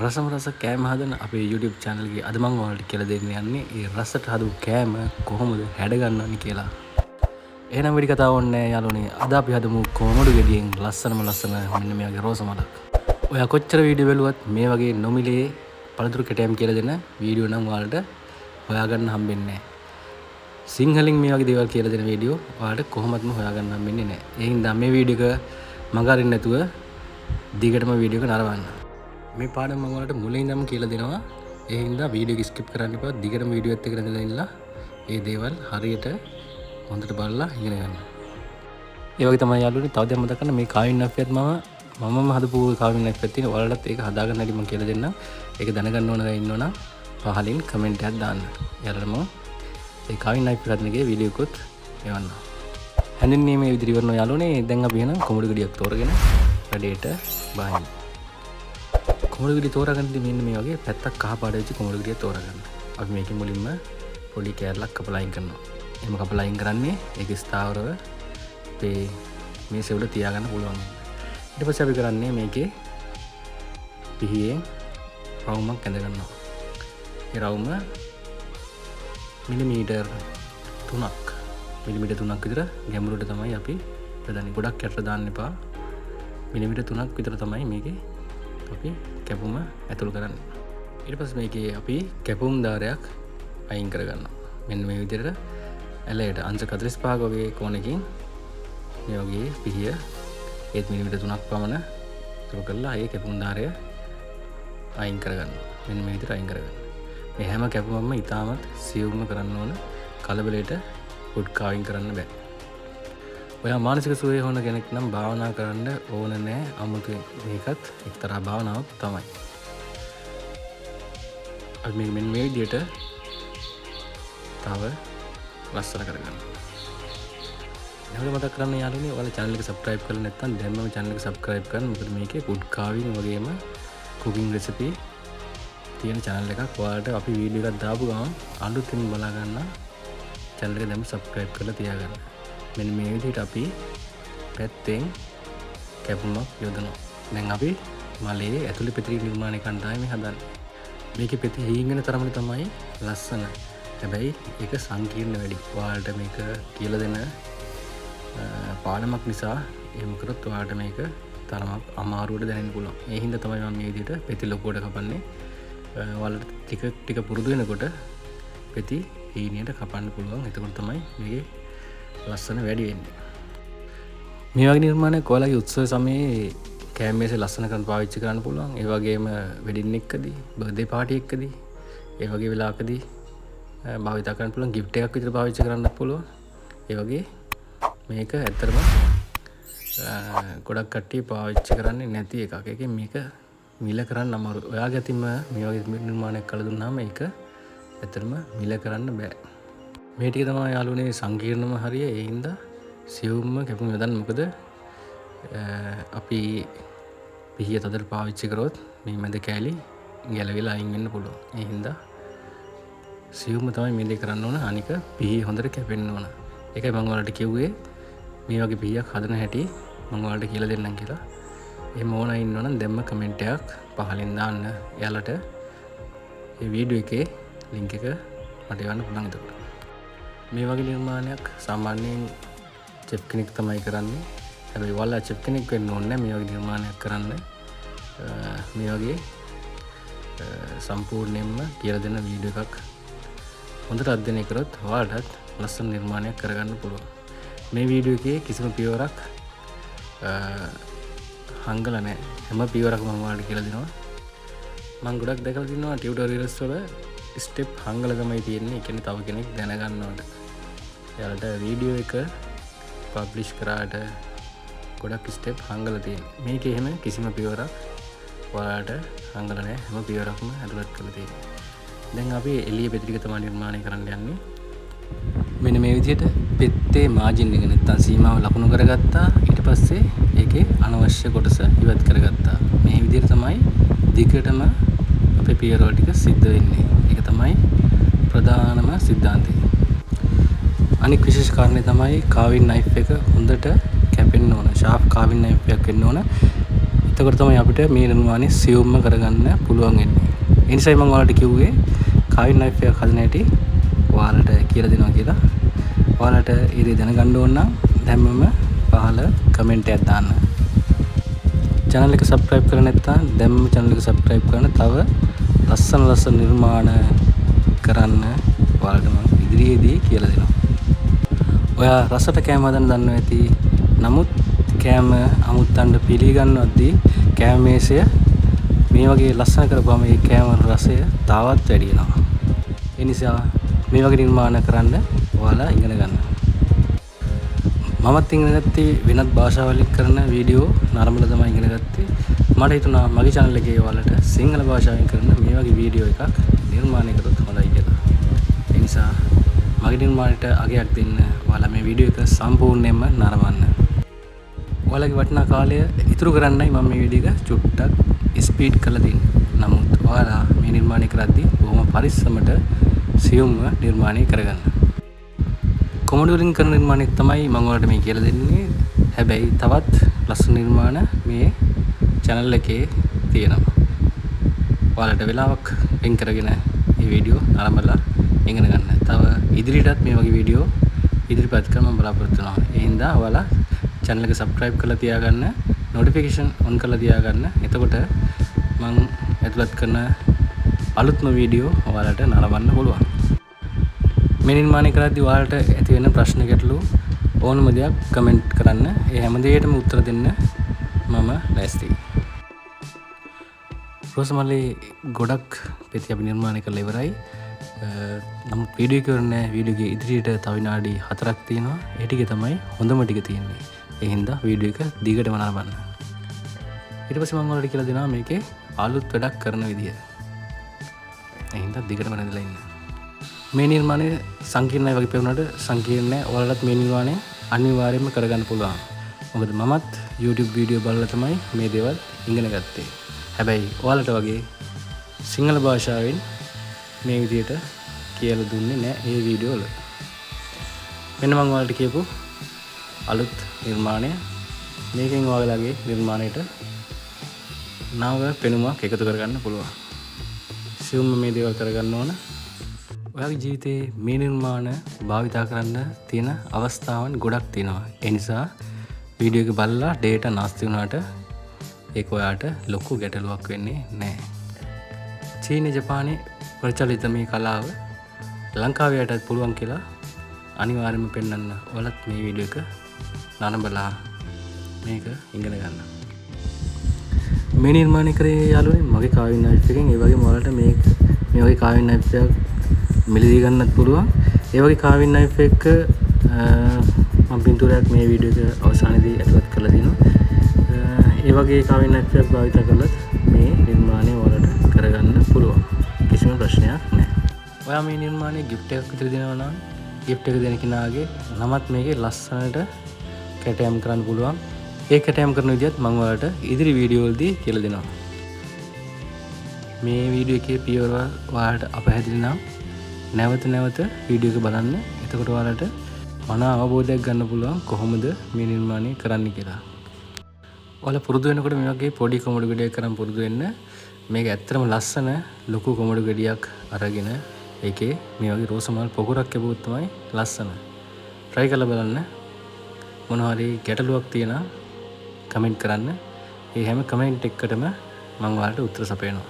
රසම රස කෑම හදන අපේ YouTube channel එකේ අද මම ඔයාලට කියලා දෙන්න යන්නේ ඒ රසට හදපු කෑම කොහොමද හැඩගන්නවන්නේ කියලා. එහෙනම් වෙඩි කතාව ඕනේ යාළුවනේ. අද අපි හදමු කොමඩු ගෙඩියෙන් ලස්සනම ලස්සන මෙන්න මේ වගේ රෝස මලක්. ඔයා කොච්චර වීඩියෝ බැලුවත් මේ වගේ නොමිලේ පළතුරු කැටයම් කියලා දෙන වීඩියෝ නම් ඔයාලට හොයාගන්න හම්බෙන්නේ නැහැ. සිංහලෙන් මේ වගේ දේවල් කියලා දෙන වීඩියෝ ඔයාලට කොහොමත්ම හොයාගන්න හම්බෙන්නේ නැහැ. ඒ හින්දා මේ වීඩියෝ එක මග අරින්න නැතුව දිගටම වීඩියෝ එක නරවන්න. මේ පාඩම මම ඔයාලට මුලින් ඉඳන්ම කියලා දෙනවා. ඒ හින්දා වීඩියෝ එක ස්කිප් කරන්න එපා. දිගටම වීඩියෝ එකත් එක්ක ඉඳලා මේ දේවල් හරියට හොඳට බලලා ඉගෙන ගන්න. ඒ වගේ තමයි යාළුවනේ තව දෙයක් මතක් කරන්න මේ කාවින් නැෆ්යත් මමම හදපු කාවින් නැෆ්යක් තියෙන. ඔයාලටත් ඒක හදාගන්න හැටි මම කියලා දෙන්නම්. ඒක දැනගන්න ඕන ගා ඉන්නවනම් පහලින් කමෙන්ට් එකක් දාන්න. යාළුවනේ මම ඒ කාවින් නැෆ් හදන එකේ වීඩියෝ එකත් එවන්න. හැඳින්වීමේ මේ විදිහට ඉවරනවා යාළුවනේ. දැන් අපි එහෙනම් කොමඩු ගෙඩියක් තෝරගෙන වැඩේට බහින්න. කොමඩු ගෙඩිය තෝරාගන්නදී මෙන්න මේ වගේ පැත්තක් කහ පාට වෙච්ච කොමඩු ගෙඩිය තෝරාගන්න. අපි මේකෙන් මුලින්ම පොඩි කෑල්ලක් කපලා අයින් කරනවා. එහෙම කපලා අයින් කරන්නේ ඒක ස්ථාවරව අපේ මේසෙ උඩ තියාගන්න පුළුවන්. ඊට පස්සේ අපි කරන්නේ මේකේ පිහියෙන් රවුමක් ඇඳ ගන්නවා. ඒ රවුම මිලිමීටර් 3ක් විතර ගැඹුරට තමයි අපි බෙදන්නේ. ගොඩක් යටට දාන්න එපා. මිලිමීටර් 3ක් විතර තමයි මේකේ අපි කැපුම ඇතුළු කරන්න. ඊට පස්සේ මේකේ අපි කැපුම් ධාරයක් අයින් කරගන්නවා. මෙන්න මේ විදිහට ඇලයට අංශ 45ක වගේ කෝණකින් මේ වගේ පිහිය 1 මිලිමීටර් 3ක් පමණ ඉතුරු කරලා ඒ කැපුම් ධාරය අයින් කරගන්නවා. මෙන්න මේ විදිහට අයින් කරගන්න. මේ හැම කැපුමක්ම ඉතාමත් සියුම්ම කරන්න ඕන. කලබලයට ෆුඩ් කාවින් කරන්න බෑ. ඔයා මානසික සුවය හොන කෙනෙක් නම් භාවනා කරන්න ඕන නෑ. අමුතු මේකත් එක්තරා භාවනාවක් තමයි. අපි මේක මෙන්න මේ විදිහට තව ලස්සන කරගන්න. නැවත මතක් කරන්න යාළුවනේ ඔයාලා channel එක subscribe කරලා නැත්නම් දැන්ම channel එක subscribe කරන්න. මොකද මේකේ food carving වගේම cooking recipe තියෙන channel එකක්. ඔයාලට අපි වීඩියෝ එකක් දාපු ගමන් අලුතින් බලා ගන්න channel එක දැන්ම subscribe කරලා තියාගන්න. මෙන්න මේ විදිහට අපි පැත්තෙන් කැපුමක් යොදනවා. දැන් අපි මලේ ඇතුළේ පෙති නිර්මාණය කරන්න තමයි හදන්නේ. මේකේ පෙති හීන් වෙන තරමට තමයි ලස්සන. හැබැයි ඒක සංකීර්ණ වැඩි. ඔයාලට මේක කියලා දෙන පාඩමක් නිසා එහෙම කරොත් ඔයාලට මේක තරමක් අමාරුවට දැනෙන්න පුළුවන්. ඒ හින්දා තමයි මම මේ විදිහට පෙති ලොකුවට කපන්නේ. ඔයාලට ටික පුරුදු වෙනකොට පෙති හීනියට කපන්න පුළුවන්. එතකොට තමයි මේකේ ලස්සන වැඩි වෙන්නේ. මේ වගේ නිර්මාණයක් ඔයාලගේ උත්සව සමයේ කෑම මේසේ ලස්සන කරන් පාවිච්චි කරන්න පුළුවන්. ඒ වගේම වෙඩින් එකකදී, බර්ත්ඩේ පාටි එකකදී, ඒ වගේ වෙලාවකදී භාවිත කරන්න පුළුවන්. gift එකක් විතර පාවිච්චි කරන්නත් පුළුවන්. ඒ වගේ මේක ඇත්තටම ගොඩක් කට්ටිය පාවිච්චි කරන්නේ නැති එකක්. ඒකෙන් මේක මිල කරන්න අමාරුයි. ඔයාගේ අතින්ම මේ වගේ නිර්මාණයක් කළ දුන්නාම ඒක ඇත්තටම මිල කරන්න බෑ. මේ ටික තමයි යාළුවනේ සංකීර්ණම හරිය. ඒ හින්දා සියුම්ම කැපුම් යොදන්න. මොකද අපි පිහිය තදට පාවිච්චි කරොත් මේ මැද කෑලි ගැලවිලා අයින් වෙන්න පුළුවන්. ඒ හින්දා සියුම්ම තමයි මේ දේ කරන්න ඕන. අනික පිහිය හොඳට කැපෙන්න ඕන. ඒකයි මම ඔයාලට කිව්වේ මේ වගේ පිහියක් හදන හැටි මම ඔයාලට කියලා දෙන්නම් කියලා. එහෙම ඕන ඉන්නවනම් දැම්ම කමෙන්ට් එකක් පහලින් දාන්න. එයාලට මේ වීඩියෝ එකේ link එක මට යවන්න පුළුවන්. එතකොට මේ වගේ නිර්මාණයක් සාමාන්‍යයෙන් චෙෆ් කෙනෙක් තමයි කරන්නේ. හැබැයි ඔයාලා චෙෆ් කෙනෙක් වෙන්න ඕනේ නැහැ මේ වගේ නිර්මාණයක් කරන්න. මේ වගේ සම්පූර්ණයෙන්ම කියලා දෙන වීඩියෝ එකක් හොඳට අධ්‍යයනය කරොත් ඔයාලටත් ලස්සන නිර්මාණයක් කරගන්න පුළුවන්. මේ වීඩියෝ එකේ කිසිම පියවරක් හංගල නැහැ. හැම පියවරක්ම මම ඔයාලට කියලා දෙනවා. මම ගොඩක් දැකලා තිනවා ටියුටෝරියල්ස් වල ස්ටෙප් හංගල තමයි තියෙන්නේ. ඒ කියන්නේ තව කෙනෙක් දැනගන්නවට. එයාලට වීඩියෝ එක පබ්ලිෂ් කරාට ගොඩක් ස්ටෙප් හංගල තියෙනවා. මේකේ එහෙම කිසිම පියවරක් ඔයාලට හංගල නැහැ. හැම පියවරක්ම ඇතුළත් කරලා තියෙනවා. දැන් අපි එළිය පෙති ටික තමයි නිර්මාණය කරන්න යන්නේ. මෙන්න මේ විදිහට පෙත්තේ මාජින් එක නැත්තම් සීමාව ලකුණු කරගත්තා. ඊට පස්සේ ඒකේ අනවශ්‍ය කොටස ඉවත් කරගත්තා. මේ විදිහට තමයි දිගටම අපේ පියවර ටික සිද්ධ වෙන්නේ. ඒක තමයි ප්‍රධානම සිද්ධාන්තය. අනික් විශේෂ කාරණේ තමයි කාවින් නයිෆ් එක හොඳට කැපෙන්න ඕන. ෂාර්ප් කාවින් නයිෆ් එකක් වෙන්න ඕන. එතකොට තමයි අපිට මේ නිර්මාණය සියුම්ම කරගන්න පුළුවන් වෙන්නේ. ඒ නිසායි මම ඔයාලට කිව්වේ කාවින් නයිෆ් එකක් හදන හැටි ඔයාලට කියලා දෙනවා කියලා. ඔයාලට ඒ දේ දැනගන්න ඕන නම් දැම්මම පහළ කමෙන්ට් එකක් දාන්න. channel එක subscribe කරලා නැත්නම් දැම්මම channel එක subscribe කරන්න. තව ලස්සන නිර්මාණ කරන්න ඔයාලට මම ඉදිරියේදී කියලා දෙනවා. ඔයා රසට කෑම හදන්න දන්නවා ඇති. නමුත් කෑම අමුත්තන්න පිළිගන්නවද්දී කෑම මේසය මේ වගේ ලස්සන කරපුවම මේ කෑම රසය තවත් වැඩි වෙනවා. ඒ නිසා මේ වගේ නිර්මාණ කරන්න ඔයාලා ඉගෙන ගන්න. මමත් ඉගෙන ගත්තේ වෙනත් භාෂාවලින් කරන වීඩියෝ නරඹලා තමයි ඉගෙන ගත්තේ. මට හිතුණා මගේ channel එකේ ඔයාලට සිංහල භාෂාවෙන් කරන මේ වගේ වීඩියෝ එකක් නිර්මාණය කරොත් හොඳයි කියලා. ඒ නිසා මගේ නිර්මාණයට අගයක් දෙන්න ඔයාලා මේ වීඩියෝ එක සම්පූර්ණයෙන්ම නරඹන්න. ඔයාලගේ වටිනා කාලය ඉතුරු කරන්නයි මම මේ වීඩියෝ එක චුට්ටක් ස්පීඩ් කරලා දෙන්නේ. නමුත් ඔයාලා මේ නිර්මාණය කරද්දී බොහොම පරිස්සමට සියුම්ව නිර්මාණය කරගන්න. කොමඩු වලින් කරන නිර්මාණයක් තමයි මම ඔයාලට මේ කියලා දෙන්නේ. හැබැයි තවත් ලස්සන නිර්මාණ මේ channel එකේ තියෙනවා. ඔයාලට වෙලාවක් වෙන් කරගෙන මේ වීඩියෝ නරඹලා ඉගෙන ගන්න. තව ඉදිරියටත් මේ වගේ වීඩියෝ ඉදිරිපත් කරන්න මම බලාපොරොත්තු වෙනවා. ඒ හින්දා ඔයාලා channel එක subscribe කරලා තියාගන්න, notification on කරලා තියාගන්න. එතකොට මම ඇතුළත් කරන අලුත්ම වීඩියෝ ඔයාලට නරඹන්න පුළුවන්. මේ නිර්මාණය කරද්දී ඔයාලට ඇති වෙන ප්‍රශ්න ගැටලු ඕනම දෙයක් කමෙන්ට් කරන්න. ඒ හැම දෙයකටම උත්තර දෙන්න මම ලෑස්තියි. රෝසමල්ලි ගොඩක් පෙති අපි නිර්මාණය කරලා ඉවරයි. නමුත් වීඩියෝ එක ඉවර නැහැ. වීඩියෝ එකේ ඉදිරියට තව විනාඩි 4ක් තියෙනවා. ඒ ටික තමයි හොඳම ටික තියෙන්නේ. ඒ හින්දා වීඩියෝ එක දිගටම නරඹන්න. ඊට පස්සේ මම ඔයාලට කියලා දෙනවා මේකේ අලුත් වැඩක් කරන විදිය. ඒ හින්දා දිගටම නැදලා ඉන්න. මේ නිර්මාණය සංකීර්ණයි වගේ පෙවුනට සංකීර්ණ නැහැ. ඔයාලටත් මේ නිර්මාණය අනිවාර්යයෙන්ම කරගන්න පුළුවන්. මොකද මමත් YouTube වීඩියෝ බලලා තමයි මේ දේවල් ඉගෙන ගත්තේ. හැබැයි ඔයාලට වගේ සිංහල භාෂාවෙන් මේ විදියට කියලා දුන්නේ නැහැ මේ වීඩියෝ වල. මෙන්න මම ඔයාලට කියපු අලුත් නිර්මාණය. මේකෙන් ඔයාලගේ නිර්මාණයට නව පෙනුමක් එකතු කරගන්න පුළුවන්. සියුම්ම මේ දේවල් කරගන්න ඕන. ඔයාගේ ජීවිතේ මේ නිර්මාණ භාවිතා කරන්න තියෙන අවස්ථාවන් ගොඩක් තියෙනවා. ඒ නිසා වීඩියෝ එක බලලා data නැස්ති වුණාට ඒක ඔයාට ලොකු ගැටලුවක් වෙන්නේ නැහැ. චීන ජපානයේ ප්‍රචලිත මේ කලාව ලංකාවේටත් පුළුවන් කියලා අනිවාර්යයෙන්ම පෙන්වන්න. ඔයාලත් මේ වීඩියෝ එක නරඹලා මේක ඉගෙන ගන්න. මේ නිර්මාණය කරේ යාළුවනේ මගේ කාවින් නයිෆ් එකෙන්. ඒ වගේම ඔයාලට මේ වගේ කාවින් නයිෆ් එකක් මිලදී ගන්නත් පුළුවන්. ඒ වගේ කාවින් නයිෆ් එක මම පින්තූරයක් මේ වීඩියෝ එක අවසානයේදී ඇතුළත් කරලා දිනවා. ඒ වගේ කාවින් නයිෆ් එකක් භාවිත කළොත් මේ නිර්මාණය ඔයාලට කරගන්න පුළුවන්. කිසිම ප්‍රශ්නයක් නැහැ. ඔයා මේ නිර්මාණයේ gift එකක් විතර දෙනවා නම් gift එක දෙන කෙනාගේ නමත් මේකේ ලස්සනට කැටයම් කරන්න පුළුවන්. ඒ කැටයම් කරන විදිහත් මම ඔයාලට ඉදිරි වීඩියෝ වලදී කියලා දෙනවා. මේ වීඩියෝ එකේ පියවර ඔයාලට අපහැදිලි නම් නැවත වීඩියෝ එක බලන්න. එතකොට ඔයාලට මන අවබෝධයක් ගන්න පුළුවන් කොහොමද මේ නිර්මාණය කරන්න කියලා. ඔයාලා පුරුදු වෙනකොට මේ වගේ පොඩි කොමඩු ගෙඩියක් කරන් පුරුදු වෙන්න. මේක ඇත්තටම ලස්සන ලොකු කොමඩු ගෙඩියක් අරගෙන ඒකේ මේ වගේ රෝසමල් පොකුරක් කැපුවොත් තමයි ලස්සන. try කරලා බලන්න. මොනවා හරි ගැටලුවක් තියෙනවා කමෙන්ට් කරන්න. ඒ හැම කමෙන්ට් එකකටම මම ඔයාලට උත්තර සපයනවා.